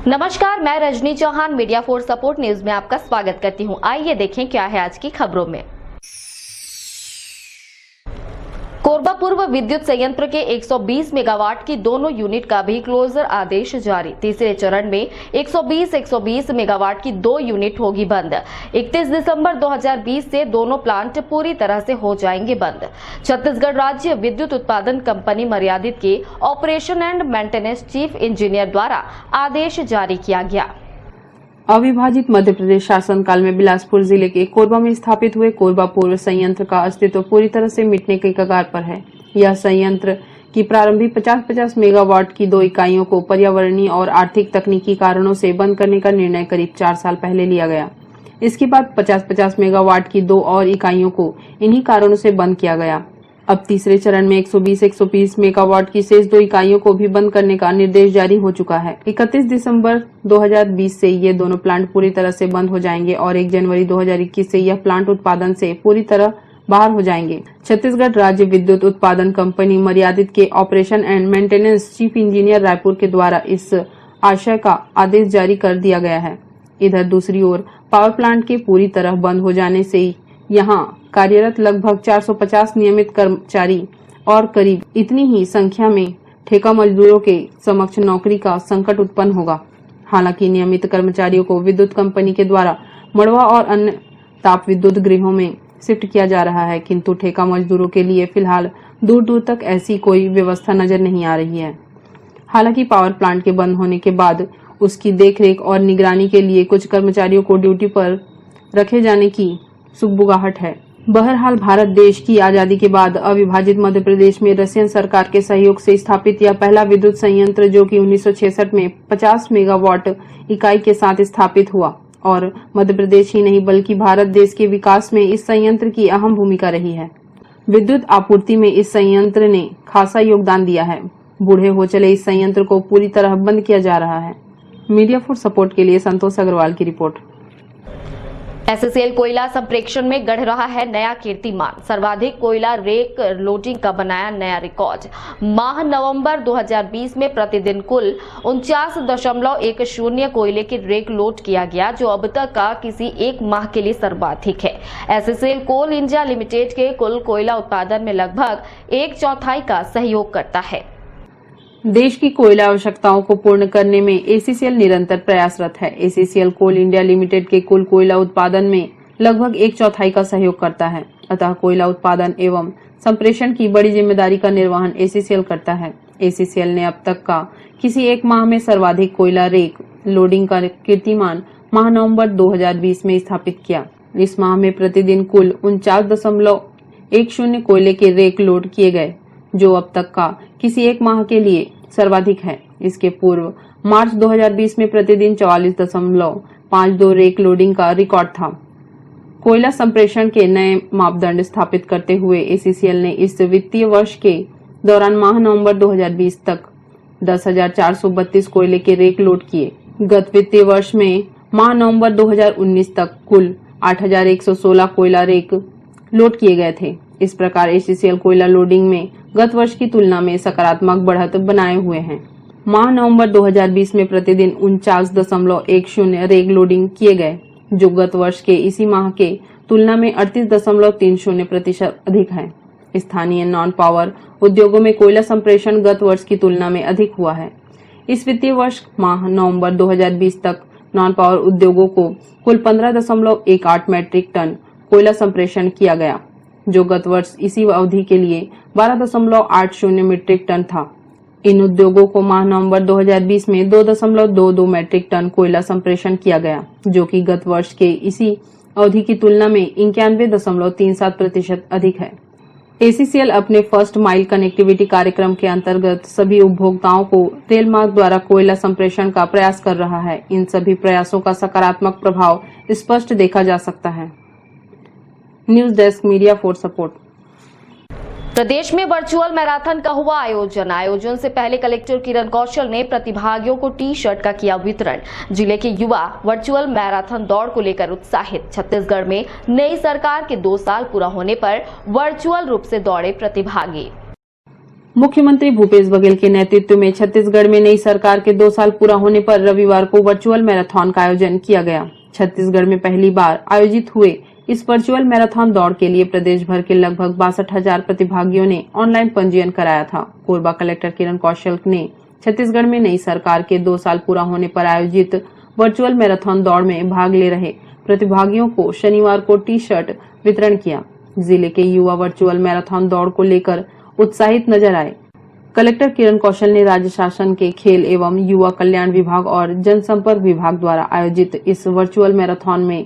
नमस्कार, मैं Rajni Chauhan media for support news में आपका स्वागत करती हूं। आइए देखें क्या है आज की खबरों में। कोरबा पूर्व विद्युत संयंत्र के 120 मेगावाट की दोनों यूनिट का भी क्लोजर आदेश जारी। तीसरे चरण में 120 मेगावाट की 2 यूनिट होगी बंद। 31 दिसंबर 2020 से दोनों प्लांट पूरी तरह से हो जाएंगे बंद। छत्तीसगढ़ राज्य विद्युत उत्पादन कंपनी मर्यादित के operation and maintenance chief engineer द्वारा आदेश जारी किया गया। अविभाजित मध्य प्रदेश शासनकाल में बिलासपुर जिले के कोरबा में स्थापित हुए कोरबा पूर्व संयंत्र का अस्तित्व पूरी तरह से मिटने के कगार पर है। यह संयंत्र की प्रारंभिक 50-50 मेगावाट की 2 इकाइयों को पर्यावरणीय और आर्थिक तकनीकी कारणों से बंद करने का निर्णय करीब 4 साल पहले लिया गया। इसके बाद 50-50 मेगावाट की 2 और इकाइयों को इन्हीं कारणों से बंद किया गया। अब तीसरे चरण में 120 मेगावाट की शेष 2 इकाइयों को भी बंद करने का निर्देश जारी हो चुका है। 31 दिसंबर 2020 से ये दोनों प्लांट पूरी तरह से बंद हो जाएंगे और 1 जनवरी 2021 से यह प्लांट उत्पादन से पूरी तरह बाहर हो जाएंगे। छत्तीसगढ़ राज्य विद्युत उत्पादन कंपनी मर्यादित के operation and maintenance chief engineer Raipur के द्वारा इस आशय का आदेश जारी कर दिया गया है। इधर दूसरी ओर पावर प्लांट के पूरी तरह बंद हो जाने से यहाँ कार्यरत लगभग 450 नियमित कर्मचारी और करीब इतनी ही संख्या में ठेका मजदूरों के समक्ष नौकरी का संकट उत्पन्न होगा। हालांकि नियमित कर्मचारियों को विद्युत कंपनी के द्वारा मड़वा और अन्य ताप विद्युत गृहों में शिफ्ट किया जा रहा है, किंतु ठेका मजदूरों के लिए फिलहाल दूर दूर तक ऐसी कोई व्यवस्था नजर नहीं आ रही है। हालांकि पावर प्लांट के बंद होने के बाद उसकी देखरेख और निगरानी के लिए कुछ कर्मचारियों को ड्यूटी पर रखे जाने की सुगबुगाहट है। बहरहाल भारत देश की आजादी के बाद अविभाजित मध्य प्रदेश में रशियन सरकार के सहयोग से स्थापित यह पहला विद्युत संयंत्र जो कि 1966 में 50 मेगावाट इकाई के साथ स्थापित हुआ और मध्य प्रदेश ही नहीं बल्कि भारत देश के विकास में इस संयंत्र की अहम भूमिका रही है। विद्युत आपूर्ति में इस संयंत्र ने खासा योगदान दिया है। बूढ़े हो चले इस संयंत्र को पूरी तरह बंद किया जा रहा है। मीडिया फॉर सपोर्ट के लिए संतोष अग्रवाल की रिपोर्ट। एससीएल कोयला संप्रेषण में गढ़ रहा है नया कीर्तिमान। सर्वाधिक कोयला रेक लोडिंग का बनाया नया रिकॉर्ड। माह नवंबर 2020 में प्रतिदिन कुल 49.10 कोयले की रेक लोड किया गया, जो अब तक का किसी एक माह के लिए सर्वाधिक है। एससीएल कोल इंडिया लिमिटेड के कुल कोयला उत्पादन में लगभग 1/4 का सहयोग करता है। देश की कोयला आवश्यकताओं को पूर्ण करने में एसीसीएल निरंतर प्रयासरत है। एसीसीएल कोल इंडिया लिमिटेड के कुल कोयला उत्पादन में लगभग 1/4 का सहयोग करता है। अतः कोयला उत्पादन एवं संप्रेषण की बड़ी जिम्मेदारी का निर्वहन एसीसीएल करता है। एसीसीएल ने अब तक का किसी एक माह में सर्वाधिक कोयला रेक लोडिंग का कीर्तिमान माह नवंबर 2020 में स्थापित किया। इस माह में प्रतिदिन कुल 49.10 कोयले के रेक लोड किए गए, जो अब तक का किसी एक माह के लिए सर्वाधिक है। इसके पूर्व मार्च 2020 में प्रतिदिन 44.52 रेक लोडिंग का रिकॉर्ड था। कोयला संप्रेषण के नए मापदंड स्थापित करते हुए एसीसीएल ने इस वित्तीय वर्ष के दौरान माह नवंबर 2020 तक 10,432 कोयले के रेक लोड किए। गत वित्तीय वर्ष में माह नवंबर 2019 तक कुल 8,116 कोयला रेक लोड किए गए थे। इस प्रकार एसीसीएल कोयला लोडिंग में गत वर्ष की तुलना में सकारात्मक बढ़त बनाए हुए हैं। माह नवंबर 2020 में प्रतिदिन 49.10 रेक लोडिंग किए गए, जो गत वर्ष के इसी माह के तुलना में 38.30% अधिक है। स्थानीय नॉन पावर उद्योगों में कोयला संप्रेषण गत वर्ष की तुलना में अधिक हुआ है। इस वित्तीय वर्ष माह नवंबर 2020 तक नॉन पावर उद्योगों को कुल 15.18 मैट्रिक टन कोयला संप्रेषण किया गया, जो गत वर्ष इसी अवधि के लिए 12.80 मीट्रिक टन था। इन उद्योगों को माह नवंबर 2020 में 2.22 मैट्रिक टन कोयला संप्रेषण किया गया, जो कि गत वर्ष के इसी अवधि की तुलना में 91.37% अधिक है। एसीसीएल अपने फर्स्ट माइल कनेक्टिविटी कार्यक्रम के अंतर्गत सभी उपभोक्ताओं को रेल मार्ग द्वारा कोयला संप्रेषण का प्रयास कर रहा है। इन सभी प्रयासों का सकारात्मक प्रभाव स्पष्ट देखा जा सकता है। News desk media for support. प्रदेश में वर्चुअल मैराथन का हुआ आयोजन से पहले कलेक्टर किरण कौशल ने प्रतिभागियों को टी शर्ट का किया वितरण। जिले के युवा वर्चुअल मैराथन दौड़ को लेकर उत्साहित। छत्तीसगढ़ में नई सरकार के 2 साल पूरा होने पर वर्चुअल रूप से दौड़े प्रतिभागी। मुख्यमंत्री भूपेश बघेल के नेतृत्व में छत्तीसगढ़ में नई सरकार के 2 साल पूरा होने पर रविवार को वर्चुअल मैराथन का आयोजन किया गया। छत्तीसगढ़ में पहली बार आयोजित हुए इस वर्चुअल मैराथन दौड़ के लिए प्रदेश भर के लगभग 62,000 प्रतिभागियों ने ऑनलाइन पंजीयन कराया था। कोरबा कलेक्टर किरण कौशल ने छत्तीसगढ़ में नई सरकार के 2 साल पूरा होने पर आयोजित वर्चुअल मैराथन दौड़ में भाग ले रहे प्रतिभागियों को शनिवार को टी-शर्ट वितरण किया। जिले के युवा वर्चुअल मैराथन दौड़ को लेकर उत्साहित नजर आए। कलेक्टर किरण कौशल ने राज्य शासन के खेल एवं युवा कल्याण विभाग और जनसंपर्क विभाग द्वारा आयोजित इस वर्चुअल मैराथन में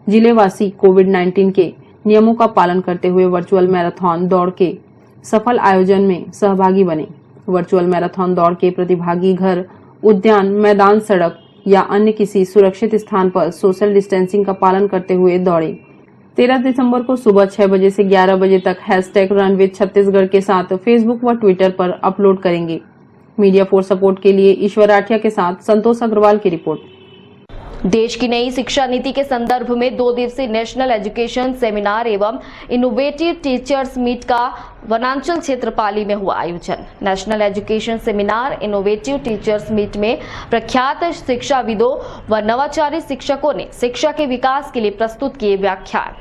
जिलेवासी कोविड-19 के नियमों का पालन करते हुए वर्चुअल मैराथन दौड़ के सफल आयोजन में सहभागी बने। वर्चुअल मैराथन दौड़ के प्रतिभागी घर, उद्यान, मैदान, सड़क या अन्य किसी सुरक्षित स्थान पर सोशल डिस्टेंसिंग का पालन करते हुए दौड़े। 13 दिसंबर को सुबह 6 बजे से 11 बजे तक #RunWithChhattisgarh के साथ फेसबुक व ट्विटर पर अपलोड करेंगे। मीडिया फॉर सपोर्ट के लिए ईश्वर राठिया के साथ संतोष अग्रवाल की रिपोर्ट। देश की नई शिक्षा नीति के संदर्भ में 2 दिवसीय नेशनल एजुकेशन सेमिनार एवं इनोवेटिव टीचर्स मीट का वनांचल क्षेत्र पाली में हुआ आयोजन। National education seminar innovative teachers meet में प्रख्यात शिक्षाविदों व नवाचारी शिक्षकों ने शिक्षा के विकास के लिए प्रस्तुत किए व्याख्यान।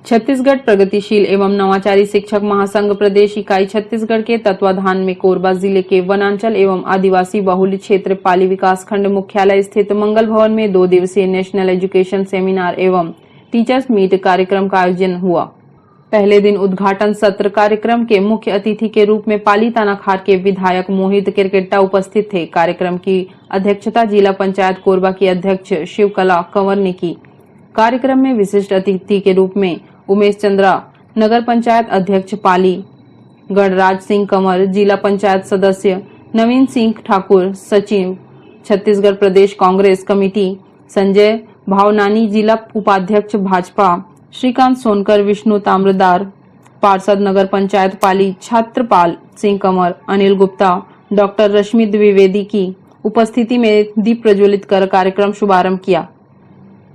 छत्तीसगढ़ प्रगतिशील एवं नवाचारी शिक्षक महासंघ प्रदेश इकाई छत्तीसगढ़ के तत्वाधान में कोरबा जिले के वनांचल एवं आदिवासी बहुल क्षेत्र पाली विकास खंड मुख्यालय स्थित मंगल भवन में 2 दिवसीय नेशनल एजुकेशन सेमिनार एवं टीचर्स मीट कार्यक्रम का आयोजन हुआ। पहले दिन उद्घाटन सत्र कार्यक्रम के मुख्य अतिथि के रूप में पाली तानाखार के विधायक मोहित किरकेट्टा उपस्थित थे। कार्यक्रम की अध्यक्षता जिला पंचायत कोरबा की अध्यक्ष शिवकला कंवर ने की। कार्यक्रम में विशिष्ट अतिथि के रूप में उमेश चंद्रा, नगर पंचायत अध्यक्ष पाली, गणराज सिंह कंवर, जिला पंचायत सदस्य नवीन सिंह ठाकुर, सचिव छत्तीसगढ़ प्रदेश कांग्रेस कमेटी संजय भावनानी, जिला उपाध्यक्ष भाजपा श्रीकांत सोनकर, विष्णु ताम्रदार, पार्षद नगर पंचायत पाली छत्रपाल सिंह कंवर, अनिल गुप्ता, डॉक्टर रश्मि द्विवेदी की उपस्थिति में दीप प्रज्वलित कर कार्यक्रम शुभारंभ किया।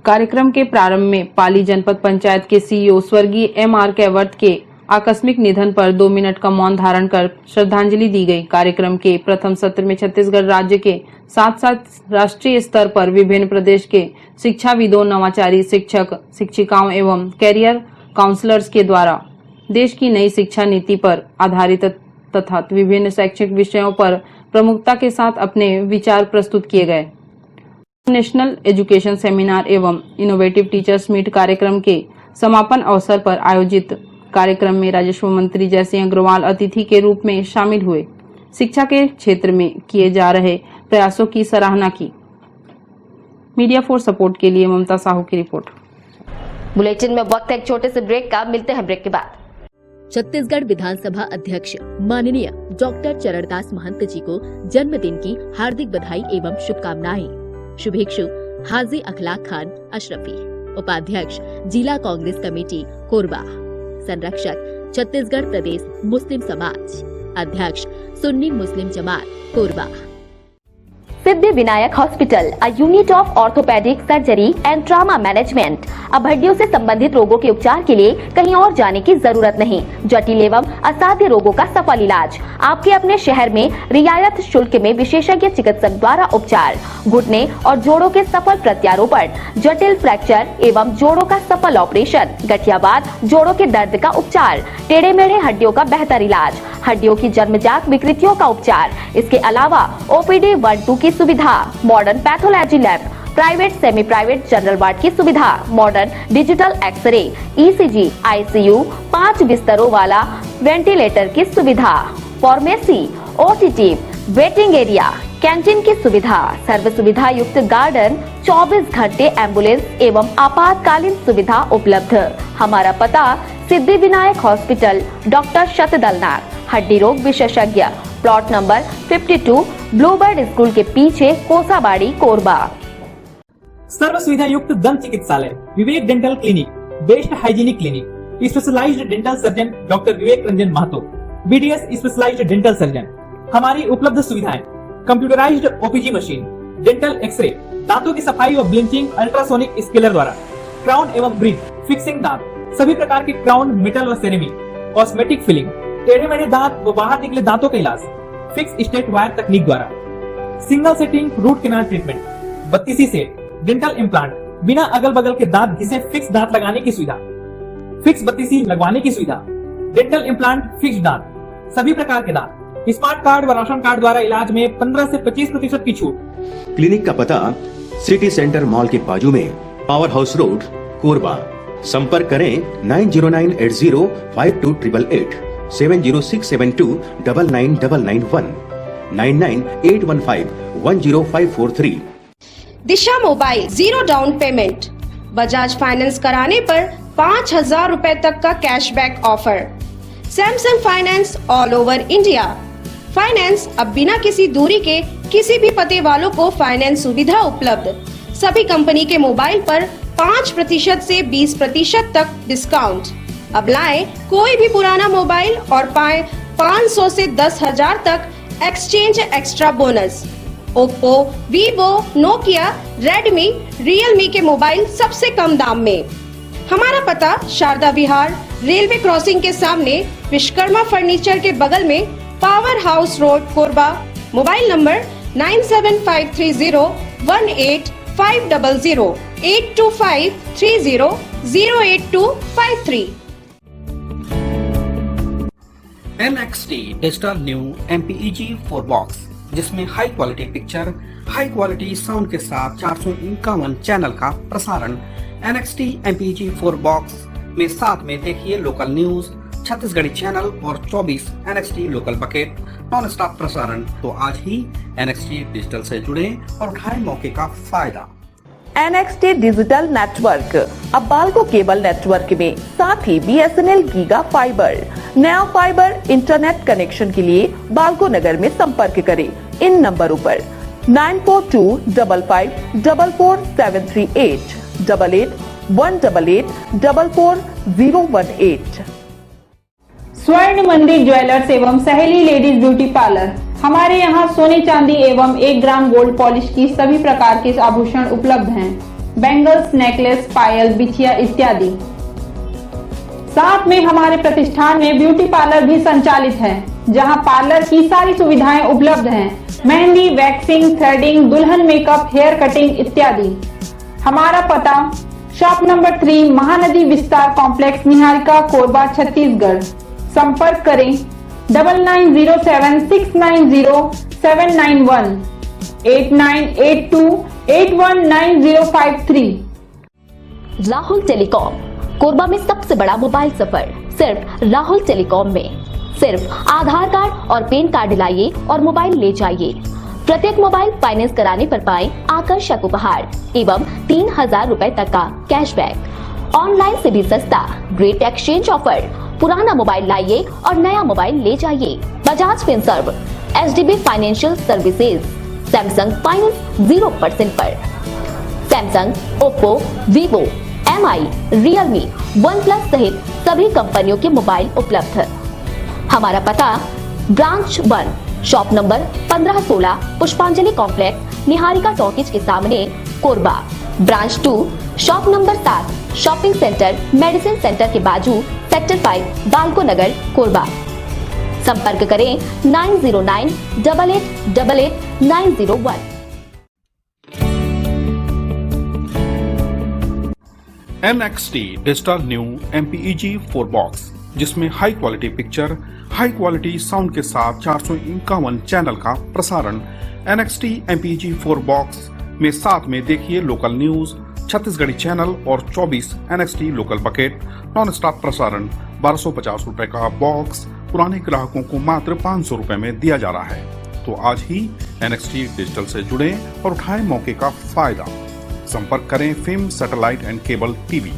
कार्यक्रम के प्रारंभ में पाली जनपद पंचायत के सीईओ स्वर्गीय M.R. कैवर्त के आकस्मिक निधन पर 2 मिनट का मौन धारण कर श्रद्धांजलि दी गई। कार्यक्रम के प्रथम सत्र में छत्तीसगढ़ राज्य के साथ साथ राष्ट्रीय स्तर पर विभिन्न प्रदेश के शिक्षाविदों, नवाचारी शिक्षक, शिक्षिकाओं एवं कैरियर काउंसलर्स के द्वारा देश की नई शिक्षा नीति पर आधारित तथा विभिन्न शैक्षिक विषयों पर प्रमुखता के साथ अपने विचार प्रस्तुत किए गए। नेशनल एजुकेशन सेमिनार एवं इनोवेटिव टीचर्स मीट कार्यक्रम के समापन अवसर पर आयोजित कार्यक्रम में राजस्व मंत्री जयसिंह अग्रवाल अतिथि के रूप में शामिल हुए। शिक्षा के क्षेत्र में किए जा रहे प्रयासों की सराहना की। मीडिया फॉर सपोर्ट के लिए ममता साहू की रिपोर्ट। बुलेटिन में वक्त है एक छोटे से ब्रेक का, मिलते हैं ब्रेक के बाद। छत्तीसगढ़ विधानसभा अध्यक्ष माननीय डॉक्टर चरणदास महंत जी को जन्मदिन की हार्दिक बधाई एवं शुभकामनाएं। शुभेच्छु हाजी अखलाक खान अशरफी, उपाध्यक्ष जिला कांग्रेस कमेटी कोरबा, संरक्षक छत्तीसगढ़ प्रदेश मुस्लिम समाज, अध्यक्ष सुन्नी मुस्लिम जमात Korba. Siddhi Vinayak hospital, a unit of orthopaedic surgery and trauma management. अब हड्डियों से संबंधित रोगों के उपचार के लिए कहीं और जाने की जरूरत नहीं। जटिल एवं असाध्य रोगों का सफल इलाज आपके अपने शहर में रियायत शुल्क में विशेषज्ञ चिकित्सक द्वारा उपचार। घुटने और जोड़ों के सफल प्रत्यारोपण, जटिल फ्रैक्चर एवं जोड़ों का सफल ऑपरेशन, गठियावाद, जोड़ों के दर्द का उपचार, टेढ़े मेढ़े हड्डियों का बेहतर इलाज, हड्डियों की जन्मजात विकृतियों का उपचार। इसके अलावा OPD 1-2 की सुविधा, modern pathology lab, private semi private general ward की सुविधा, modern digital x-ray, ECG, ICU, 5 बिस्तरों वाला वेंटिलेटर की सुविधा, pharmacy, OTT, waiting area, canteen की सुविधा, सर्व सुविधा युक्त गार्डन, 24 घंटे एम्बुलेंस एवं आपातकालीन सुविधा उपलब्ध। हमारा पता सिद्धि विनायक हॉस्पिटल, डॉक्टर शतदलनाथ, हड्डी रोग विशेषज्ञ, प्लॉट नंबर 52, ब्लूबर्ड स्कूल के पीछे, कोसाबाड़ी, कोरबा। सर्व सुविधा युक्त दंत चिकित्सालय, Vivek dental clinic, best hygienic clinic, specialised dental surgeon doctor Vivek Ranjan Mahato, BDS specialised dental surgeon. हमारी उपलब्ध सुविधाएं: computerised OPG machine, dental x ray, दांतों की सफाई और ब्लीचिंग अल्ट्रासोनिक स्केलर द्वारा, क्राउन एवं ब्रिज, फिक्सिंग दांत, सभी प्रकार के क्राउन, मेटल व सेरेमिक, कॉस्मेटिक फिलिंग, टेढ़े मेढ़े दांत व बाहर निकले दांतों का इलाज फिक्स स्टेट वायर तकनीक द्वारा, single sitting root canal treatment, 32 set dental implant, बिना अगल बगल के दांत घिसे फिक्स दांत लगाने की सुविधा, फिक्स 32 लगवाने की सुविधा, डेंटल इम्प्लांट फिक्स दांत, सभी प्रकार के दांत, स्मार्ट कार्ड व राशन कार्ड द्वारा इलाज में 15 से 25% की छूट। क्लिनिक का पता सिटी सेंटर मॉल के बाजू में, पावर हाउस रोड, कोरबा। संपर्क करें 9098052888, 7067299991, 9981510543। Disha mobile 0 down payment, Bajaj finance कराने पर 5,000 रुपए तक का cashback offer. Samsung finance all over India. Finance अब बिना किसी दूरी के किसी भी पते वालों को फाइनेंस सुविधा उपलब्ध। सभी कंपनी के मोबाइल पर 5% से 20% तक डिस्काउंट। अब लाएं कोई भी पुराना मोबाइल और पाएं 500 से 10,000 तक exchange extra bonus. Oppo, Vivo, Nokia, Redmi, Realme के मोबाइल सबसे कम दाम में। हमारा पता शारदा विहार, रेलवे क्रॉसिंग के सामने, विश्वकर्मा फर्नीचर के बगल में, power house road, Korba. Mobile number 9753018500, 8253008253। NXT digital new MPEG 4 box, जिसमें high quality picture, high quality sound के साथ 451 चैनल का प्रसारण। NXT MPEG 4 बॉक्स में साथ में देखिए लोकल न्यूज, छत्तीसगढ़ी चैनल और 24 NXT local bucket non stop प्रसारण। तो आज ही NXT डिजिटल से जुड़े और उठाएं मौके का फायदा। NXT डिजिटल नेटवर्क अब बाल्को केबल नेटवर्क में, साथ ही BSNL गीगा फाइबर। नया फाइबर इंटरनेट कनेक्शन के लिए बाल्को नगर में संपर्क करें इन नंबरों पर 9425544738, 8818844018। स्वर्ण मंदिर ज्वेलर्स एवं सहेली लेडीज ब्यूटी पार्लर। हमारे यहाँ सोने चांदी एवं 1 ग्राम गोल्ड पॉलिश की सभी प्रकार के आभूषण उपलब्ध हैं। बैंगल्स, नेकलेस, पायल, बिछिया इत्यादि। साथ में हमारे प्रतिष्ठान में ब्यूटी पार्लर भी संचालित है, जहां पार्लर की सारी सुविधाएं उपलब्ध हैं। मेहंदी, वैक्सिंग, थ्रेडिंग, दुल्हन मेकअप, हेयर कटिंग इत्यादि। हमारा पता शॉप नंबर 3, महानदी विस्तार कॉम्प्लेक्स, निहारिका, कोरबा, छत्तीसगढ़। संपर्क करें 9907690791, 8982819053। राहुल टेलीकॉम, कोरबा में सबसे बड़ा मोबाइल सफर सिर्फ राहुल टेलीकॉम में। सिर्फ आधार कार्ड और पैन कार्ड लाइए और मोबाइल ले जाइए। प्रत्येक मोबाइल फाइनेंस कराने पर पाएं आकर्षक उपहार एवं 3,000 रुपए तक का कैशबैक। ऑनलाइन से भी सस्ता ग्रेट एक्सचेंज ऑफर। पुराना मोबाइल लाइए और नया मोबाइल ले जाइए। Bajaj Finserv, HDB financial services, Samsung finance 0% पर। Samsung, Oppo, Vivo, MI, Realme, OnePlus सहित सभी कंपनियों के मोबाइल उपलब्ध है। हमारा पता ब्रांच 1, शॉप नंबर 1516, पुष्पांजलि कॉम्प्लेक्स, निहारिका टॉकीज के सामने, Korba. Branch 2, shop number 7, shopping centre, medicine centre के बाजू, सेक्टर 5, बाल्को नगर, कोरबा। संपर्क करें 9098888901। NXT digital new MPEG 4 box, जिसमें high quality picture, high quality sound के साथ 451 चैनल का प्रसारण। NXT MPEG 4 बॉक्स में साथ में देखिए लोकल न्यूज, छत्तीसगढ़ी चैनल और 24 NXT local bucket non stop प्रसारण। 1250 रुपए का बॉक्स पुराने ग्राहकों को मात्र 500 रुपए में दिया जा रहा है। तो आज ही NXT डिजिटल से जुड़े और उठाएं मौके का फायदा। संपर्क करें film satellite and cable TV.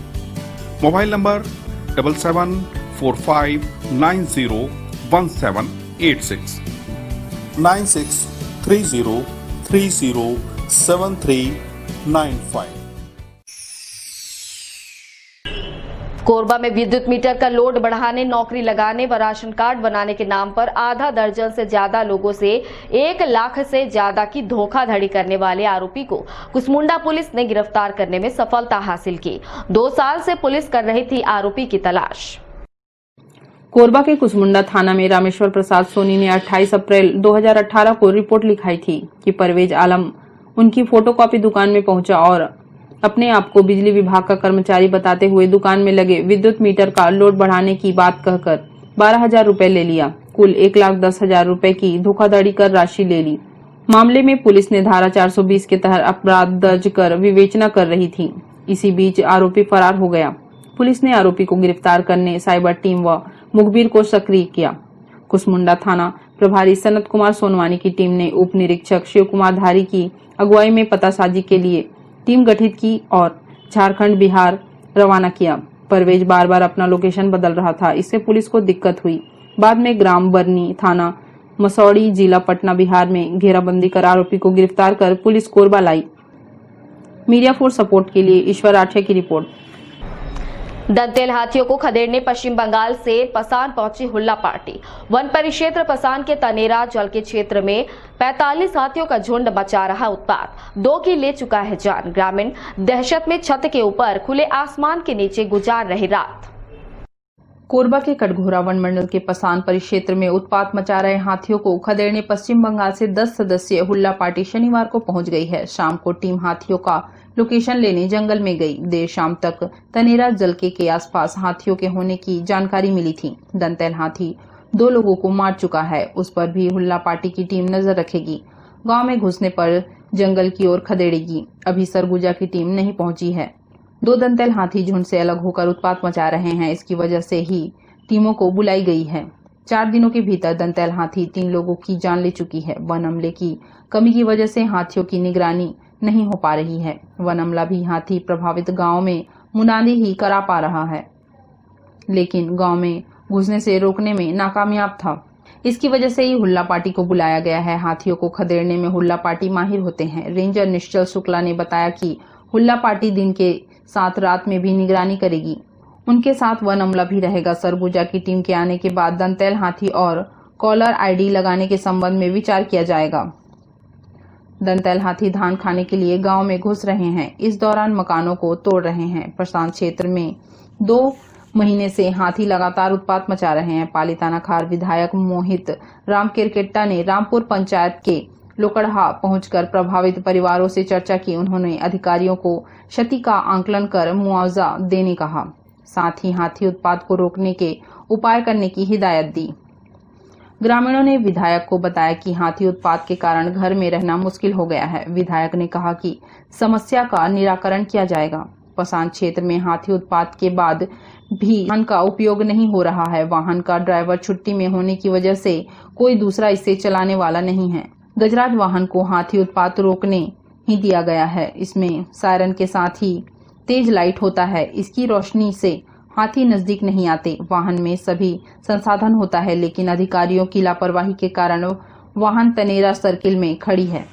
Mobile number 7745901786, 9630307395। Korba में विद्युत मीटर का लोड बढ़ाने, नौकरी लगाने व राशन कार्ड बनाने के नाम पर आधा दर्जन से ज्यादा लोगों से 1 लाख से ज्यादा की धोखाधड़ी करने वाले आरोपी को कुसमुंडा पुलिस ने गिरफ्तार करने में सफलता हासिल की। 2 साल से पुलिस कर रही थी आरोपी की तलाश। कोरबा के कुसमुंडा थाना में रामेश्वर प्रसाद सोनी ने 28 अप्रैल 2018 को रिपोर्ट लिखाई थी कि परवेज आलम उनकी फोटोकॉपी दुकान में पहुंचा और अपने आप को बिजली विभाग का कर्मचारी बताते हुए दुकान में लगे विद्युत मीटर का लोड बढ़ाने की बात कहकर 12,000 रुपए ले लिया। कुल 1,10,000 रुपए की धोखाधड़ी कर राशि ले ली। मामले में पुलिस ने धारा 420 के तहत अपराध दर्ज कर विवेचना कर रही थी। इसी बीच आरोपी फरार हो गया। पुलिस ने आरोपी को गिरफ्तार करने साइबर टीम व मुखबिर को सक्रिय किया। कुसमुंडा थाना प्रभारी सनत कुमार सोनवानी की टीम ने उप निरीक्षक शिव कुमार धारी की अगुवाई में पतासाजी के लिए टीम गठित की और झारखंड बिहार रवाना किया। परवेज बार बार अपना लोकेशन बदल रहा था, इससे पुलिस को दिक्कत हुई। बाद में ग्राम बरनी थाना मसौड़ी जिला पटना बिहार में घेराबंदी कर आरोपी को गिरफ्तार कर police Korba lie. Media for support के लिए ईश्वर राठे की रिपोर्ट। दंतेल हाथियों को खदेड़ने पश्चिम बंगाल से पसान पहुंची हुल्ला पार्टी। वन परिक्षेत्र पसान के तनेरा जल के क्षेत्र में 45 हाथियों का झुंड मचा रहा उत्पात। 2 की ले चुका है जान। ग्रामीण दहशत में छत के ऊपर खुले आसमान के नीचे गुजार रही रात। कोरबा के कटघोरा वन मंडल के पसान परिक्षेत्र में उत्पात मचा रहे हाथियों को खदेड़ने पश्चिम बंगाल से 10 सदस्यीय हुल्ला पार्टी शनिवार को पहुंच गई है। शाम को टीम हाथियों का लोकेशन लेने जंगल में गई। देर शाम तक तनेरा जलके के आसपास हाथियों के होने की जानकारी मिली थी। दंतेल हाथी 2 लोगों को मार चुका है, उस पर भी हुल्ला पार्टी की टीम नजर रखेगी। गांव में घुसने पर जंगल की ओर खदेड़ेगी। अभी सरगुजा की टीम नहीं पहुंची है। 2 दंतेल हाथी झुंड से अलग होकर उत्पात मचा रहे हैं, इसकी वजह से ही टीमों को बुलाई गई है। 4 दिनों के भीतर दंतेल हाथी 3 लोगों की जान ले चुकी है। वन अमले की कमी की वजह से हाथियों की निगरानी नहीं हो पा रही है। वन अमला भी हाथी प्रभावित गांव में मुनादी ही करा पा रहा है, लेकिन गांव में घुसने से रोकने में नाकामयाब था। इसकी वजह से ही हुल्ला पार्टी को बुलाया गया है। हाथियों को खदेड़ने में हुल्ला पार्टी माहिर होते हैं। रेंजर निश्चल शुक्ला ने बताया कि हुल्ला पार्टी दिन के साथ रात में भी निगरानी करेगी। उनके साथ वन अमला भी रहेगा। सरगुजा की टीम के आने के बाद दंतेल हाथी और कॉलर आईडी लगाने के संबंध में विचार किया जाएगा। दंतेल हाथी धान खाने के लिए गांव में घुस रहे हैं। इस दौरान मकानों को तोड़ रहे हैं। प्रशांत क्षेत्र में 2 महीने से हाथी लगातार उत्पात मचा रहे हैं। पालीताना खार विधायक मोहित राम किरकेट्टा ने रामपुर पंचायत के लोकड़हा पहुंचकर प्रभावित परिवारों से चर्चा की। उन्होंने अधिकारियों को क्षति का आंकलन कर मुआवजा देने कहा। साथ ही हाथी उत्पात को रोकने के उपाय करने की हिदायत दी। ग्रामीणों ने विधायक को बताया कि हाथी उत्पात के कारण घर में रहना मुश्किल हो गया है। विधायक ने कहा कि समस्या का निराकरण किया जाएगा। पसान क्षेत्र में हाथी उत्पात के बाद भी वाहन का उपयोग नहीं हो रहा है। वाहन का ड्राइवर छुट्टी में होने की वजह से कोई दूसरा इसे चलाने वाला नहीं है। गजराज वाहन को हाथी उत्पात रोकने ही दिया गया है। इसमें सायरन के साथ ही तेज लाइट होता है। इसकी रोशनी से हाथी नजदीक नहीं आते। वाहन में सभी संसाधन होता है, लेकिन अधिकारियों की लापरवाही के कारण वाहन तनेरा सर्किल में खड़ी है।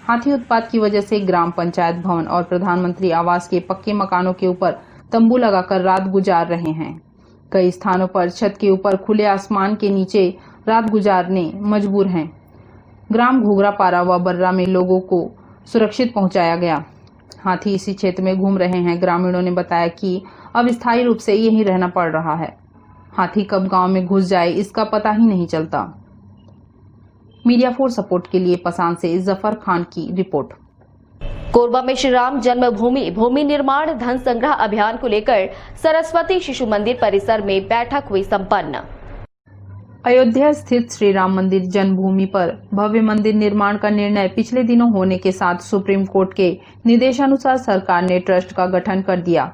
हाथी उत्पात की वजह से ग्राम पंचायत भवन और प्रधानमंत्री आवास के पक्के मकानों के ऊपर तंबू लगाकर रात गुजार रहे हैं। कई स्थानों पर छत के ऊपर खुले आसमान के नीचे रात गुजारने मजबूर हैं। ग्राम घुघरापारा व बर्रा में लोगों को सुरक्षित पहुंचाया गया। हाथी इसी क्षेत्र में घूम रहे हैं। ग्रामीणों ने बताया कि अब स्थायी रूप से यहीं रहना पड़ रहा है। हाथी कब गांव में घुस जाए इसका पता ही नहीं चलता। मीडिया फॉर सपोर्ट के लिए पसान से जफर खान की रिपोर्ट। कोरबा में श्री राम जन्मभूमि भूमि निर्माण धन संग्रह अभियान को लेकर सरस्वती शिशु मंदिर परिसर में बैठक हुई संपन्न। अयोध्या स्थित श्री राम मंदिर जन्मभूमि पर भव्य मंदिर निर्माण का निर्णय पिछले दिनों होने के साथ सुप्रीम कोर्ट के निर्देशानुसार सरकार ने ट्रस्ट का गठन कर दिया।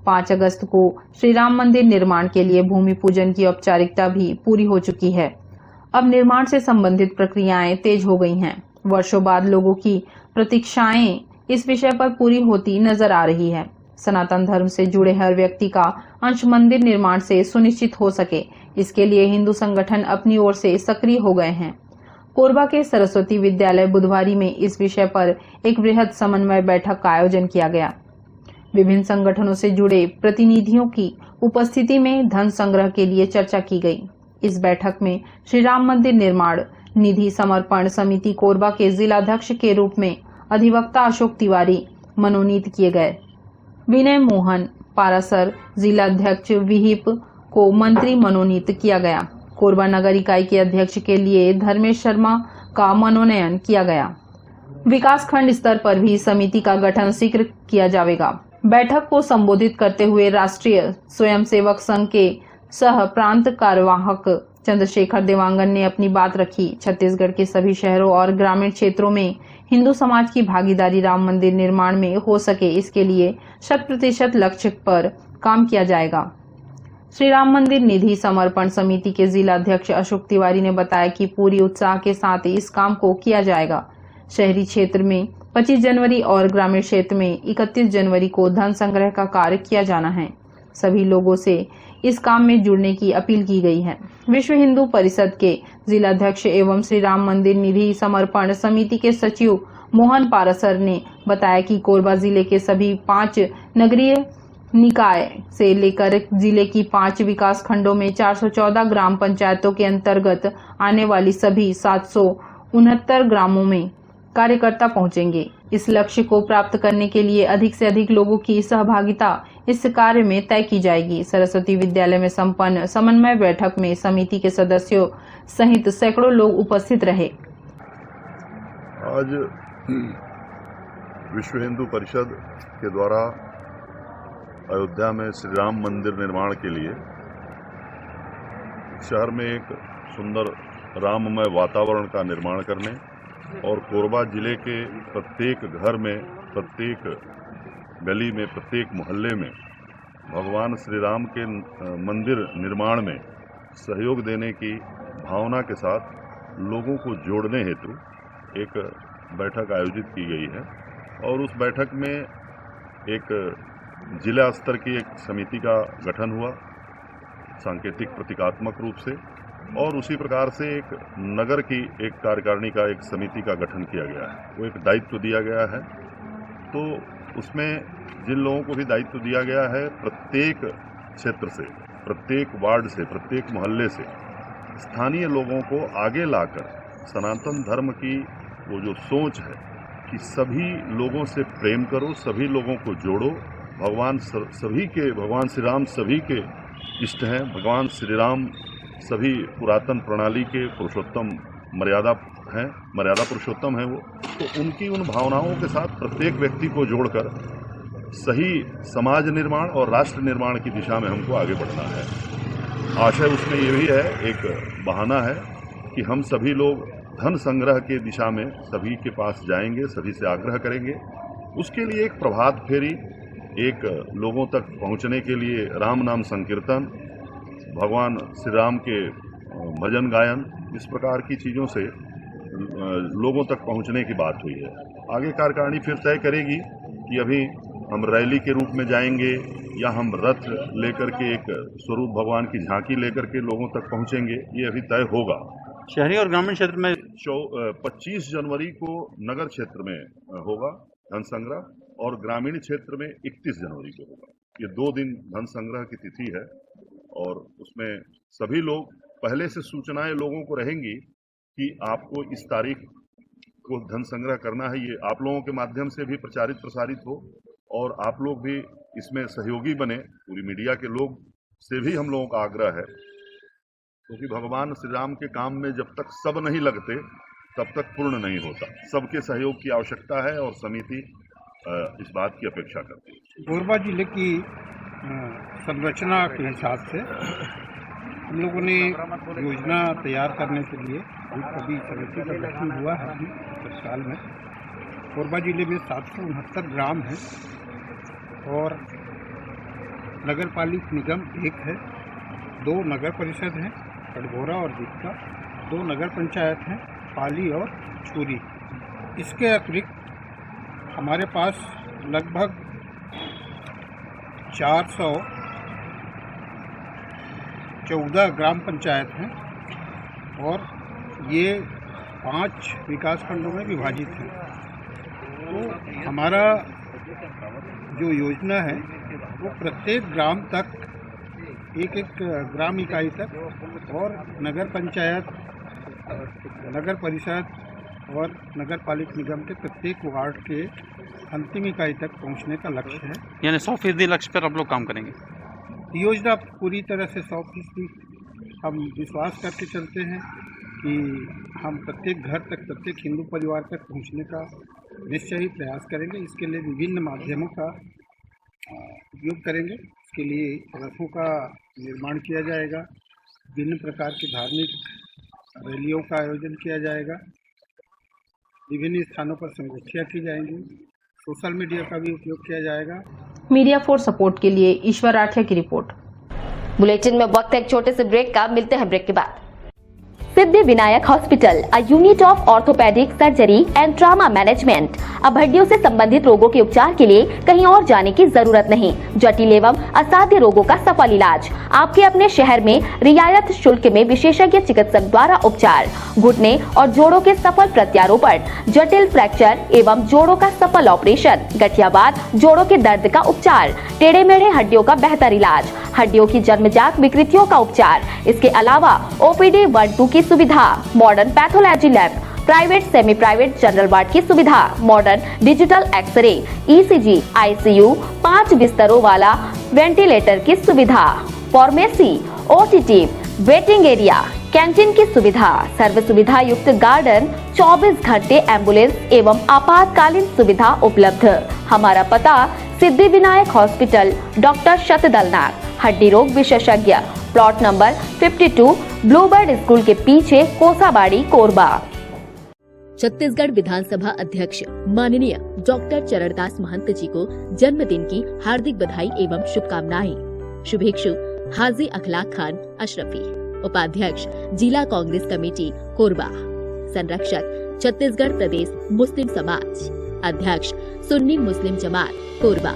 5 अगस्त को श्री राम मंदिर निर्माण के लिए भूमि पूजन की औपचारिकता भी पूरी हो चुकी है। अब निर्माण से संबंधित प्रक्रियाएं तेज हो गई हैं। वर्षों बाद लोगों की प्रतीक्षाएं इस विषय पर पूरी होती नजर आ रही है। सनातन धर्म से जुड़े हर व्यक्ति का अंश मंदिर निर्माण से सुनिश्चित हो सके, इसके लिए हिंदू संगठन अपनी ओर से सक्रिय हो गए हैं। कोरबा के सरस्वती विद्यालय बुधवारी में इस विषय पर एक वृहद समन्वय बैठक का आयोजन किया गया। विभिन्न संगठनों से जुड़े प्रतिनिधियों की उपस्थिति में धन संग्रह के लिए चर्चा की गई। इस बैठक में श्री राम मंदिर निर्माण निधि समर्पण समिति कोरबा के जिलाध्यक्ष के रूप में अधिवक्ता अशोक तिवारी मनोनीत किए गए। विनय मोहन पारासर जिलाध्यक्ष विहिप को मंत्री मनोनीत किया गया। कोरबा नगर इकाई के अध्यक्ष के लिए धर्मेश शर्मा का मनोनयन किया गया। विकास खंड स्तर पर भी समिति का गठन शीघ्र किया जाएगा। बैठक को संबोधित करते हुए राष्ट्रीय स्वयंसेवक संघ के सह प्रांत कार्यवाहक चंद्रशेखर देवांगन ने अपनी बात रखी। छत्तीसगढ़ के सभी शहरों और ग्रामीण क्षेत्रों में हिंदू समाज की भागीदारी राम मंदिर निर्माण में हो सके, इसके लिए 100% लक्ष्य पर काम किया जाएगा। श्री राम मंदिर निधि समर्पण समिति के जिला अध्यक्ष अशोक तिवारी ने बताया कि पूरी उत्साह के साथ इस काम को किया जाएगा। शहरी क्षेत्र में 25 जनवरी और ग्रामीण क्षेत्र में 31 जनवरी को धन संग्रह का कार्य किया जाना है। सभी लोगों से इस काम में जुड़ने की अपील की गई है। विश्व हिंदू परिषद के जिलाध्यक्ष एवं श्री राम मंदिर निधि समर्पण समिति के सचिव मोहन पारासर ने बताया कि कोरबा जिले के सभी 5 नगरीय निकाय से लेकर जिले की 5 विकास खंडों में 414 ग्राम पंचायतों के अंतर्गत आने वाली सभी 769 ग्रामों में कार्यकर्ता पहुंचेंगे। इस लक्ष्य को प्राप्त करने के लिए अधिक से अधिक लोगों की सहभागिता इस कार्य में तय की जाएगी। सरस्वती विद्यालय में संपन्न समन्वय बैठक में समिति के सदस्यों सहित सैकड़ों लोग उपस्थित रहे। आज विश्व हिंदू परिषद के द्वारा अयोध्या में श्री राम मंदिर निर्माण के लिए शहर में एक सुंदर राममय वातावरण का निर्माण करने और कोरबा जिले के प्रत्येक घर में, प्रत्येक गली में, प्रत्येक मोहल्ले में भगवान श्री राम के मंदिर निर्माण में सहयोग देने की भावना के साथ लोगों को जोड़ने हेतु एक बैठक आयोजित की गई है। और उस बैठक में एक जिला स्तर की एक समिति का गठन हुआ सांकेतिक प्रतीकात्मक रूप से, और उसी प्रकार से एक नगर की एक कार्यकारिणी का एक समिति का गठन किया गया है। वो एक दायित्व दिया गया है। तो उसमें जिन लोगों को भी दायित्व दिया गया है, प्रत्येक क्षेत्र से, प्रत्येक वार्ड से, प्रत्येक मोहल्ले से स्थानीय लोगों को आगे लाकर सनातन धर्म की वो जो सोच है कि सभी लोगों से प्रेम करो, सभी लोगों को जोड़ो, भगवान श्री राम सभी के इष्ट हैं, भगवान श्री राम सभी पुरातन प्रणाली के पुरुषोत्तम मर्यादा पुरुषोत्तम है वो। तो उनकी उन भावनाओं के साथ प्रत्येक व्यक्ति को जोड़कर सही समाज निर्माण और राष्ट्र निर्माण की दिशा में हमको आगे बढ़ना है। आशय उसमें ये भी है, एक बहाना है कि हम सभी लोग धन संग्रह के दिशा में सभी के पास जाएंगे, सभी से आग्रह करेंगे। उसके लिए एक प्रभात फेरी, एक लोगों तक पहुंचने के लिए राम नाम संकीर्तन, भगवान श्री राम के भजन गायन, इस प्रकार की चीज़ों से लोगों तक पहुंचने की बात हुई है। आगे कार्यकारिणी फिर तय करेगी कि अभी हम रैली के रूप में जाएंगे या हम रथ लेकर के एक स्वरूप भगवान की झांकी लेकर के लोगों तक पहुंचेंगे, ये अभी तय होगा। शहरी और ग्रामीण क्षेत्र में 25 जनवरी को नगर क्षेत्र में होगा धन संग्रह, और ग्रामीण क्षेत्र में 31 जनवरी को होगा। ये 2 दिन धन संग्रह की तिथि है, और उसमें सभी लोग पहले से सूचनाएं लोगों को रहेंगी कि आपको इस तारीख को धन संग्रह करना है। ये आप लोगों के माध्यम से भी प्रसारित हो, और आप लोग भी इसमें सहयोगी बने। पूरी मीडिया के लोग से भी हम लोगों का आग्रह है, क्योंकि भगवान श्री राम के काम में जब तक सब नहीं लगते तब तक पूर्ण नहीं होता। सबके सहयोग की आवश्यकता है और समिति इस बात की अपेक्षा करती है। कोरबा जिले की संरचना के हिसाब से हम लोगों ने योजना तैयार करने के लिए कभी समिति का गठन हुआ है अभी 10 साल में। कोरबा जिले में 769 ग्राम हैं और नगर पालिक निगम 1 है, 2 नगर परिषद हैं, कटघोरा और दीपका, 2 नगर पंचायत हैं, पाली और चूरी। इसके अतिरिक्त हमारे पास लगभग 414 ग्राम पंचायत हैं और ये 5 विकास खंडों में विभाजित हैं। तो हमारा जो योजना है वो प्रत्येक ग्राम तक, एक ग्राम इकाई तक और नगर पंचायत, नगर परिषद और नगर पालिक निगम के प्रत्येक वार्ड के अंतिम इकाई तक पहुंचने का लक्ष्य है। यानी 100% लक्ष्य पर आप लोग काम करेंगे। योजना पूरी तरह से 100% हम विश्वास करके चलते हैं कि हम प्रत्येक घर तक, प्रत्येक हिंदू परिवार तक पहुंचने का निश्चय ही प्रयास करेंगे। इसके लिए विभिन्न माध्यमों का उपयोग करेंगे। इसके लिए रथों का निर्माण किया जाएगा, विभिन्न प्रकार की धार्मिक रैलियों का आयोजन किया जाएगा, विभिन्न स्थानों पर संगोष्ठियाँ की जाएंगी, सोशल मीडिया का भी उपयोग किया जाएगा। मीडिया फॉर सपोर्ट के लिए ईश्वर राठिया की रिपोर्ट। बुलेटिन में वक्त है एक छोटे से ब्रेक का, मिलते हैं ब्रेक के बाद। Siddhi Vinayak hospital, a unit of orthopaedic surgery and trauma management. अब हड्डियों से संबंधित रोगों के उपचार के लिए कहीं और जाने की जरूरत नहीं। जटिल एवं असाध्य रोगों का सफल इलाज आपके अपने शहर में रियायत शुल्क में विशेषज्ञ चिकित्सक द्वारा उपचार। घुटने और जोड़ों के सफल प्रत्यारोपण, जटिल फ्रैक्चर एवं जोड़ों का सफल ऑपरेशन, गठियावाद, जोड़ों के दर्द का उपचार, टेढ़े मेढ़े हड्डियों का बेहतर इलाज, हड्डियों की जन्मजात विकृतियों का उपचार। इसके अलावा OPD 1-2 की सुविधा, modern pathology lab, private semi private general ward की सुविधा, modern digital x-ray, ECG, ICU, 5 बिस्तरों वाला वेंटिलेटर की सुविधा, pharmacy, OTT, waiting area, canteen की सुविधा, सर्व सुविधा युक्त गार्डन, 24 घंटे एम्बुलेंस एवं आपातकालीन सुविधा उपलब्ध। हमारा पता सिद्धि विनायक हॉस्पिटल, डॉक्टर शतदलनाथ, हड्डी रोग विशेषज्ञ, प्लॉट नंबर 52, ब्लूबर्ड स्कूल के पीछे, कोसाबाड़ी, कोरबा। छत्तीसगढ़ विधानसभा अध्यक्ष माननीय डॉक्टर चरणदास महंत जी को जन्मदिन की हार्दिक बधाई एवं शुभकामनाएं। शुभेच्छु हाजी अखलाक खान अशरफी, उपाध्यक्ष जिला कांग्रेस कमेटी कोरबा, संरक्षक छत्तीसगढ़ प्रदेश मुस्लिम समाज, अध्यक्ष सुन्नी मुस्लिम जमात कोरबा।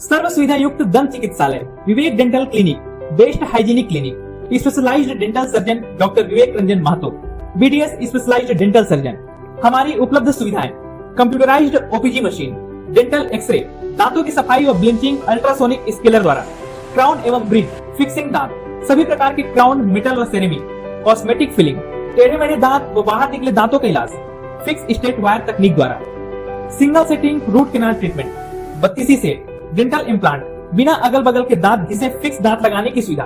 सर्व सुविधा युक्त दंत चिकित्सालय, Vivek dental clinic, best hygienic clinic, specialised dental surgeon doctor Vivek Ranjan Mahato, BDS specialised dental surgeon. हमारी उपलब्ध सुविधाएं: computerised OPG machine, dental x ray, दांतों की सफाई और ब्लीचिंग अल्ट्रासोनिक स्केलर द्वारा, क्राउन एवं ब्रिज, फिक्सिंग दांत, सभी प्रकार के क्राउन, मेटल व सेरेमिक, कॉस्मेटिक फिलिंग, टेढ़े मेढ़े दांत व बाहर निकले दांतों का इलाज फिक्स स्टेट वायर तकनीक द्वारा, single sitting root canal treatment, 32 set dental implant, बिना अगल बगल के दांत घिसे फिक्स दांत लगाने की सुविधा,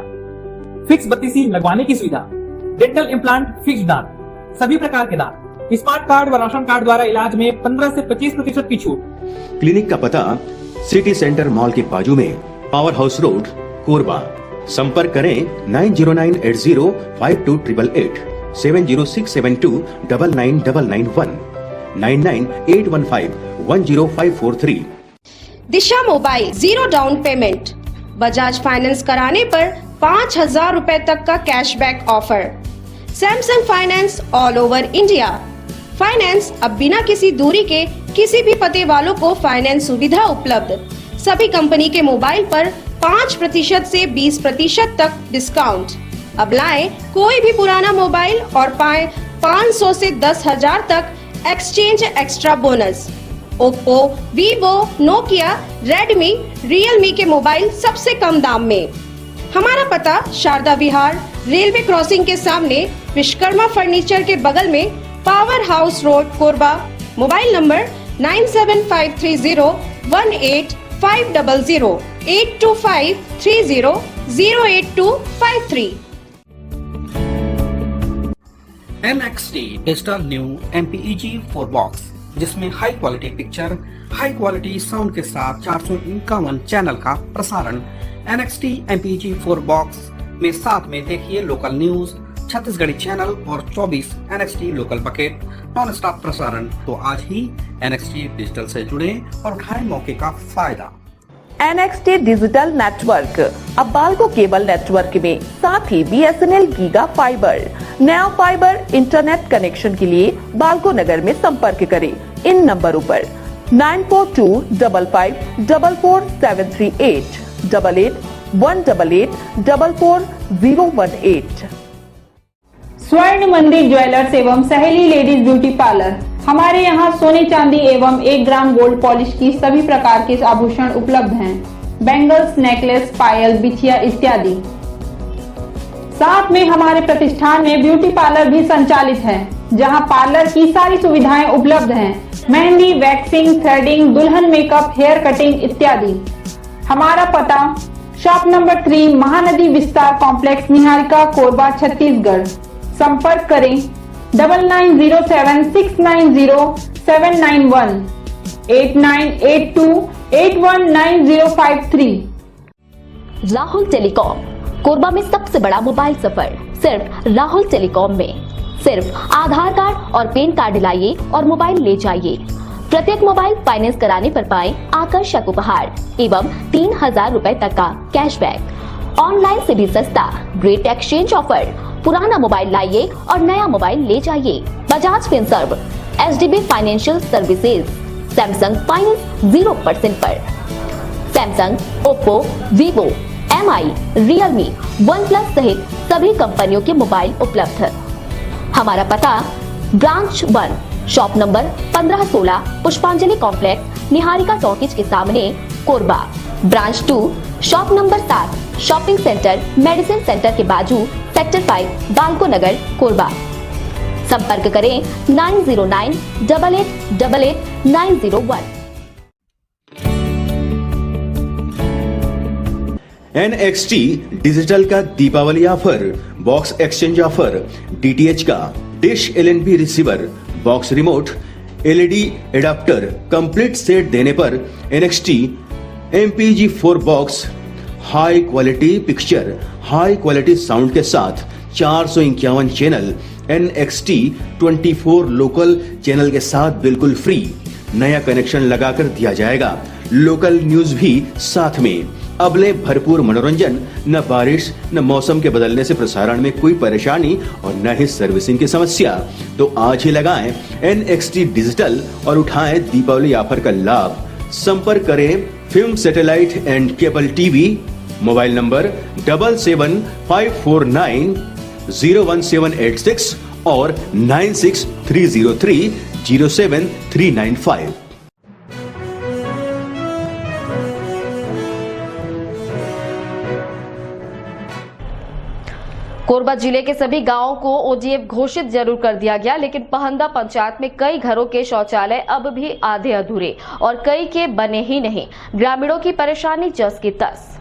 फिक्स 32 लगवाने की सुविधा, डेंटल इम्प्लांट, फिक्स दांत, सभी प्रकार के दांत, स्मार्ट कार्ड व राशन कार्ड द्वारा इलाज में 15 से 25% की छूट। क्लिनिक का पता सिटी सेंटर मॉल के बाजू में, पावर हाउस रोड, कोरबा। संपर्क करें 9098052888, 7067299991, 9981510543। Disha mobile, 0 down payment, Bajaj finance कराने पर 5,000 रुपए तक का cashback offer. Samsung finance all over India. Finance अब बिना किसी दूरी के किसी भी पते वालों को फाइनेंस सुविधा उपलब्ध। सभी कंपनी के मोबाइल पर 5% से 20% तक डिस्काउंट। अब लाएं कोई भी पुराना मोबाइल और पाएं 500 से 10,000 तक exchange extra bonus. Oppo, Vivo, Nokia, Redmi, Realme के मोबाइल सबसे कम दाम में। हमारा पता शारदा विहार, रेलवे क्रॉसिंग के सामने, विश्वकर्मा फर्नीचर के बगल में, power house road, Korba. Mobile number 9753018500, 8253008253। NXT digital new MPEG 4 box, जिसमें high quality picture, high quality sound के साथ 451 चैनल का प्रसारण। NXT MPEG 4 बॉक्स में साथ में देखिए लोकल न्यूज, छत्तीसगढ़ी चैनल और 24 NXT local bucket non stop प्रसारण। तो आज ही NXT डिजिटल से जुड़े और उठाएं मौके का फायदा। NXT डिजिटल नेटवर्क, अब बाल्को केबल नेटवर्क में साथ ही BSNL गीगा फाइबर। नया फाइबर इंटरनेट कनेक्शन के लिए बाल्को नगर में संपर्क करें इन नंबरों पर 9425544738, 8818844018। स्वर्ण मंदिर ज्वेलर्स एवं सहेली लेडीज ब्यूटी पार्लर। हमारे यहाँ सोने चांदी एवं 1 ग्राम गोल्ड पॉलिश की सभी प्रकार के आभूषण उपलब्ध हैं। बैंगल्स, नेकलेस, पायल, बिछिया इत्यादि। साथ में हमारे प्रतिष्ठान में ब्यूटी पार्लर भी संचालित है, जहां पार्लर की सारी सुविधाएं उपलब्ध हैं। मेहंदी, वैक्सिंग, थ्रेडिंग, दुल्हन मेकअप, हेयर कटिंग इत्यादि। हमारा पता शॉप नंबर 3 महानदी विस्तार कॉम्प्लेक्स निहारिका कोरबा छत्तीसगढ़। संपर्क करें 9907690791 8982819053। राहुल टेलीकॉम, कोरबा में सबसे बड़ा मोबाइल सफर सिर्फ राहुल टेलीकॉम में। सिर्फ आधार कार्ड और पैन कार्ड लाइए और मोबाइल ले जाइए। प्रत्येक मोबाइल फाइनेंस कराने पर पाएं आकर्षक उपहार एवं 3000 रुपए तक का कैशबैक। ऑनलाइन से भी सस्ता ग्रेट एक्सचेंज ऑफर। पुराना मोबाइल लाइए और नया मोबाइल ले जाइए। Bajaj Finserv, HDB financial services, Samsung finance 0% पर। Samsung, Oppo, Vivo, MI, Realme, one plus सहित सभी कंपनियों के मोबाइल उपलब्ध। हमारा पता ब्रांच 1 शॉप नंबर 1516 पुष्पांजलि कॉम्प्लेक्स निहारिका टॉकीज के सामने Korba. Branch 2 shop number 7 shopping centre medicine centre के बाजू सेक्टर 5 बालको नगर कोरबा। संपर्क करें 9098888901। NXT डिजिटल का Deepawali offer, box exchange offer, DTH का dish LNB receiver, box remote, LED adapter complete set देने पर NXT MPG4 box high quality picture, high quality sound के साथ 451 चैनल NXT 24 लोकल चैनल के साथ बिल्कुल फ्री। नया कनेक्शन लगाकर दिया जाएगा। लोकल न्यूज भी साथ में। अब ले भरपूर मनोरंजन, न बारिश न मौसम के बदलने से प्रसारण में कोई परेशानी और न ही सर्विसिंग की समस्या। तो आज ही लगाएं NXT डिजिटल और उठाएं दीपावली ऑफर का लाभ। संपर्क करें film satellite and cable TV, mobile number 7754901786 और 9630307395। कोरबा जिले के सभी गांवों को ODF घोषित जरूर कर दिया गया, लेकिन पहंदा पंचायत में कई घरों के शौचालय अब भी आधे अधूरे और कई के बने ही नहीं। ग्रामीणों की परेशानी जस की तस।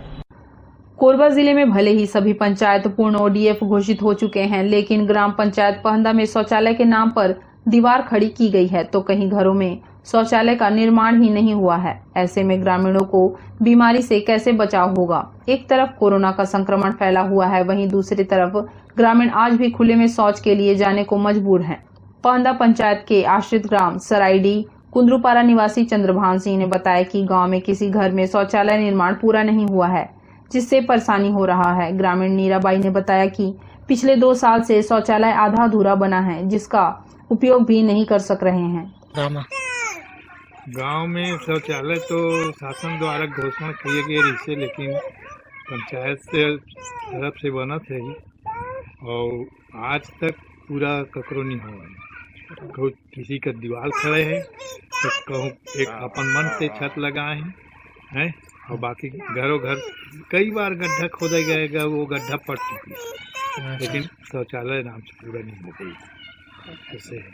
कोरबा जिले में भले ही सभी पंचायत पूर्ण ODF घोषित हो चुके हैं, लेकिन ग्राम पंचायत पहंदा में शौचालय के नाम पर दीवार खड़ी की गई है तो कहीं घरों में शौचालय का निर्माण ही नहीं हुआ है। ऐसे में ग्रामीणों को बीमारी से कैसे बचाव होगा? एक तरफ कोरोना का संक्रमण फैला हुआ है, वहीं दूसरी तरफ ग्रामीण आज भी खुले में शौच के लिए जाने को मजबूर हैं। पहंदा पंचायत के आश्रित ग्राम सराइडी कुंद्रुपारा निवासी चंद्रभान सिंह ने बताया कि गांव में किसी घर में शौचालय निर्माण पूरा नहीं हुआ है, जिससे परेशानी हो रहा है। ग्रामीण नीराबाई ने बताया कि पिछले 2 साल से शौचालय आधा अधूरा बना है, जिसका उपयोग भी नहीं कर सक रहे हैं। गांव में शौचालय तो शासन द्वारा घोषणा किए गए रही, लेकिन पंचायत से तरफ से बनत है और आज तक पूरा ककरो नहीं हुआ। किसी का दीवार खड़े है तो कहूँ एक अपन मन से छत लगाए हैं और बाकी घरों घर कई बार गड्ढा खोदा गएगा, वो गड्ढा पड़ चुकी है, लेकिन शौचालय नाम से पूरा नहीं हो गई। ऐसे है।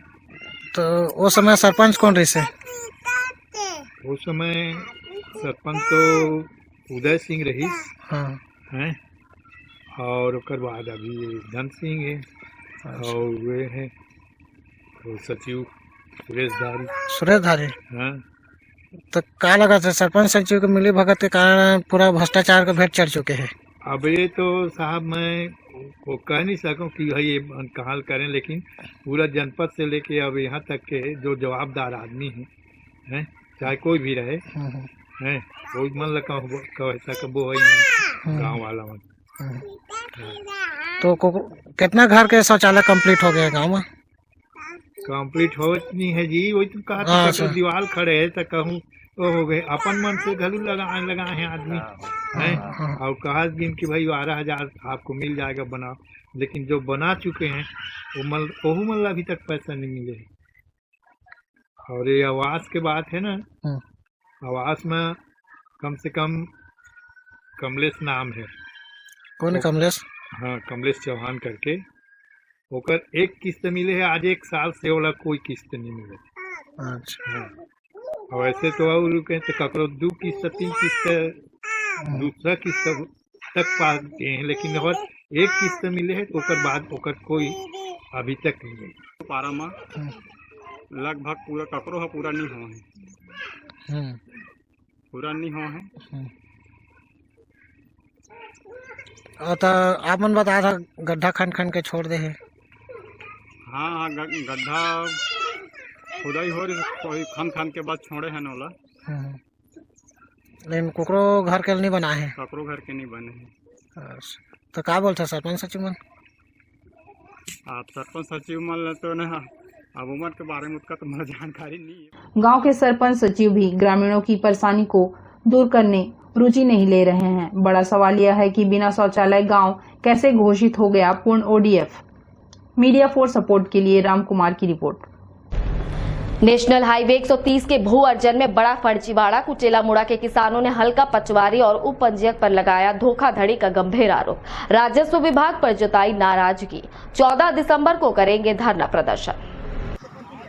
तो वो समय सरपंच कौन रही से? उस समय सरपंच तो उदय सिंह रही हैं और उसके बाद अभी धन सिंह है और वे हैं तो सचिव सुरेश धारी। हाँ, तो क्या लगा था सरपंच सचिव को मिली भगत के कारण पूरा भ्रष्टाचार का भेंट चढ़ चुके हैं? अब ये तो साहब मैं वो कह नहीं सकूं कि भाई ये कहाँ करें, लेकिन पूरा जनपद से लेके अब यहाँ तक के जो जवाबदार आदमी हैं, चाहे कोई भी रहे हैं, कोई मन लगा ऐसा कबो है गाँव वाला मन। तो कितना घर के शौचालय कंप्लीट हो गया गाँव में? कंप्लीट हो नहीं है जी, वही तुम कहा तो दीवार खड़े है तो कहूँ तो हो गए। अपन मन से घलू लगा है आदमी हैं और कहा दिन कि भाई 12,000 आपको मिल जाएगा बना, लेकिन जो बना चुके हैं वो मतलब अभी तक पैसा नहीं मिले। और ये आवास के बात है ना, आवास में कम से कम कमलेश नाम है। कौन है कमलेश? हाँ, कमलेश चौहान करके, ओकर एक किस्त मिले है, आज 1 साल से वाला कोई किस्त नहीं मिले। अच्छा। और ऐसे तो और तो ककरो 2 किस्त 3 किस्त दूसरा किस्त तक पा गए हैं, लेकिन और एक किस्त मिले है तो ओकर बाद ओकर कोई अभी तक नहीं मिले। पारा में लगभग पूरा ककरो है पूरा नहीं हो है, पूरा नहीं हो है। और तो आप मन बता था गड्ढा खन खन के छोड़ दे है। हाँ हाँ गड्ढा खुदाई हो रही, कोई खन खन के बाद छोड़े हैं नोला, लेकिन कोकरो घर के नहीं बना है, ककरो घर के नहीं बने हैं। तो क्या बोलते सरपंच सचिव मन? आप सरपंच सचिव मन तो ना अब उम्र के बारे में उसका तो मुझे जानकारी नहीं है। गांव के सरपंच सचिव भी ग्रामीणों की परेशानी को दूर करने रुचि नहीं ले रहे हैं। बड़ा सवाल यह है कि बिना शौचालय गांव कैसे घोषित हो गया पूर्ण ओडीएफ। मीडिया फॉर सपोर्ट के लिए राम कुमार की रिपोर्ट। नेशनल हाईवे 130 के भू अर्जन में बड़ा फर्जीवाड़ा। कुचेला मुड़ा के किसानों ने हल्का पचवारी और उप पंजीयक पर लगाया धोखाधड़ी का गंभीर आरोप। राजस्व विभाग पर जताई नाराजगी। 14 दिसंबर को करेंगे धरना प्रदर्शन।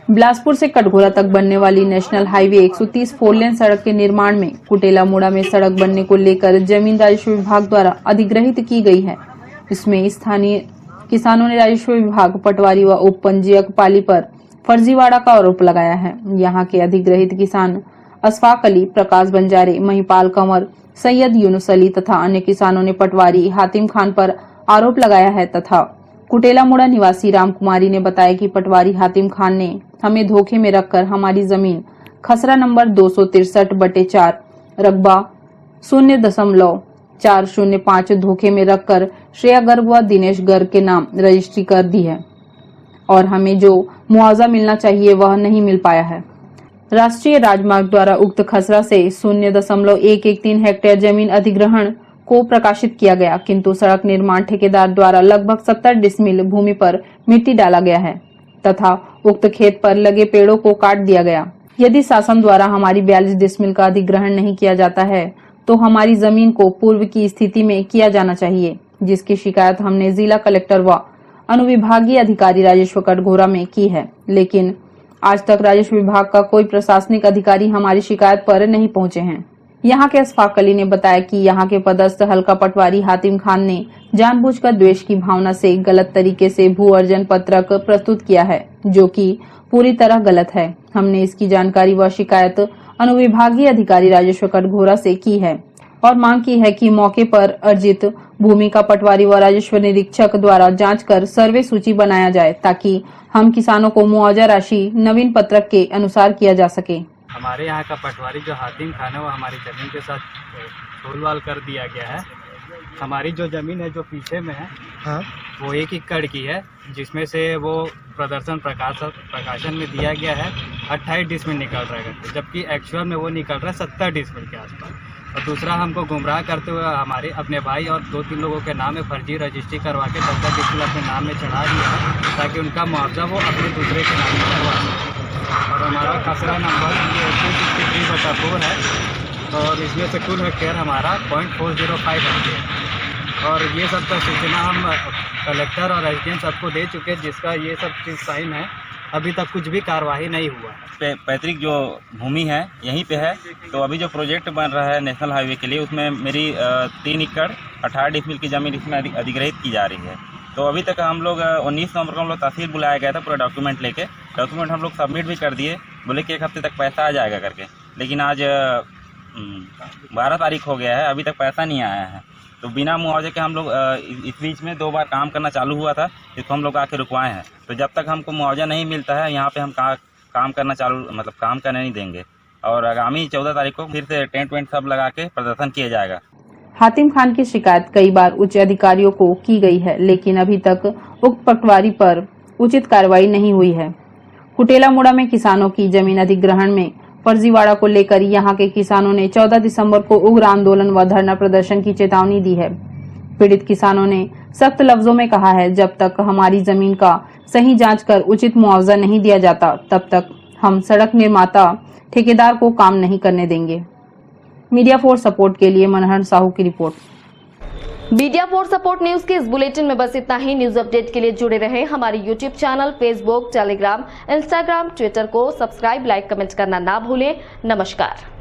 बिलासपुर से कटघोरा तक बनने वाली नेशनल हाईवे 130 फोर लेन सड़क के निर्माण में कुटेला मुड़ा में सड़क बनने को लेकर जमीन राजस्व विभाग द्वारा अधिग्रहित की गई है। इसमें स्थानीय किसानों ने राजस्व विभाग, पटवारी व उप पंजीयक पाली पर फर्जीवाड़ा का आरोप लगाया है। यहाँ के अधिग्रहित किसान अशफाक अली, प्रकाश बंजारे, महिपाल कंवर, सैयद यूनुस अली तथा अन्य किसानों ने पटवारी हातिम खान पर आरोप लगाया है तथा कुटेला मुड़ा निवासी राम कुमारी ने बताया कि पटवारी हातिम खान ने हमें धोखे में रखकर हमारी जमीन खसरा नंबर 263/4 रकबा 0.405 धोखे में रखकर श्रेया गर्ग व दिनेश गर्ग के नाम रजिस्ट्री कर दी है और हमें जो मुआवजा मिलना चाहिए वह नहीं मिल पाया है। राष्ट्रीय राजमार्ग द्वारा उक्त खसरा से 0.113 हेक्टेयर जमीन अधिग्रहण को प्रकाशित किया गया, किंतु सड़क निर्माण ठेकेदार द्वारा लगभग 70 डिसमिल भूमि पर मिट्टी डाला गया है तथा उक्त खेत पर लगे पेड़ों को काट दिया गया। यदि शासन द्वारा हमारी 42 डिसमिल का अधिग्रहण नहीं किया जाता है तो हमारी जमीन को पूर्व की स्थिति में किया जाना चाहिए, जिसकी शिकायत हमने जिला कलेक्टर व अनुविभागीय अधिकारी राजस्व कटघोरा में की है, लेकिन आज तक राजस्व विभाग का कोई प्रशासनिक अधिकारी हमारी शिकायत पर नहीं पहुंचे हैं। यहाँ के अशफाक अली ने बताया कि यहाँ के पदस्थ हल्का पटवारी हातिम खान ने जानबूझकर द्वेष की भावना से गलत तरीके से भू अर्जन पत्रक प्रस्तुत किया है, जो कि पूरी तरह गलत है। हमने इसकी जानकारी व शिकायत अनुविभागीय अधिकारी राजस्व कटघोरा से की है और मांग की है कि मौके पर अर्जित भूमि का पटवारी व राजस्व निरीक्षक द्वारा जांच कर सर्वे सूची बनाया जाए ताकि हम किसानों को मुआवजा राशि नवीन पत्रक के अनुसार किया जा सके। हमारे यहाँ का पटवारी जो हातिम खान है वो हमारी जमीन के साथ छोलवाल कर दिया गया है। हमारी जो जमीन है जो पीछे में है वो 1 एकड़ की है, जिसमें से वो प्रदर्शन प्रकाशन में दिया गया है 28 डिसमिल निकल रहा है, जबकि एक्चुअल में वो निकल रहा है 70 डिसमिल के आसपास। और दूसरा हमको गुमराह करते हुए हमारे अपने भाई और 2-3 लोगों के नाम में फर्जी रजिस्ट्री करवा के 70 डिसमिल अपने नाम में चढ़ा दिया है ताकि उनका मुआवजा वो अपने दूसरे के नाम में करवा सकें। और हमारा खसरा नंबर 263/4 है और इसमें से कुल हेक्टेयर हमारा 0.405 हेक्टेयर। और ये सब का सूचना हम कलेक्टर और एसडीएम सबको दे चुके हैं, जिसका ये सब चीज़ साइन है। अभी तक कुछ भी कार्यवाही नहीं हुआ। पैतृक जो भूमि है यहीं पे है, तो अभी जो प्रोजेक्ट बन रहा है नेशनल हाईवे के लिए उसमें मेरी 3 एकड़ 18 डिसमिल की ज़मीन इसमें अधिग्रहित की जा रही है। तो अभी तक हम लोग 19 नवंबर को हम लोग तहसील बुलाया गया था पूरा डॉक्यूमेंट लेके। डॉक्यूमेंट हम लोग सबमिट भी कर दिए, बोले कि 1 हफ्ते तक पैसा आ जाएगा करके, लेकिन आज 12 तारीख हो गया है, अभी तक पैसा नहीं आया है। तो बिना मुआवजे के हम लोग इस बीच में 2 बार काम करना चालू हुआ था, इसको हम लोग आके रुकवाए हैं। तो जब तक हमको मुआवजा नहीं मिलता है यहाँ पे हम काम करना काम करने नहीं देंगे और आगामी 14 तारीख को फिर से टेंट वेंट सब लगा के प्रदर्शन किया जाएगा। हातिम खान की शिकायत कई बार उच्च अधिकारियों को की गई है, लेकिन अभी तक उक्त पटवारी पर उचित कार्रवाई नहीं हुई है। कुटेला मुड़ा में किसानों की जमीन अधिग्रहण में फर्जीवाड़ा को लेकर यहाँ के किसानों ने 14 दिसंबर को उग्र आंदोलन व धरना प्रदर्शन की चेतावनी दी है। पीड़ित किसानों ने सख्त लफ्जों में कहा है, जब तक हमारी जमीन का सही जांच कर उचित मुआवजा नहीं दिया जाता तब तक हम सड़क निर्माता ठेकेदार को काम नहीं करने देंगे। मीडिया फॉर सपोर्ट के लिए मनहर साहू की report. Media for support news के इस बुलेटिन में बस इतना ही। न्यूज अपडेट के लिए जुड़े रहे हमारे YouTube channel, Facebook, Telegram, Instagram, Twitter को सब्सक्राइब, लाइक, कमेंट करना ना भूलें। नमस्कार।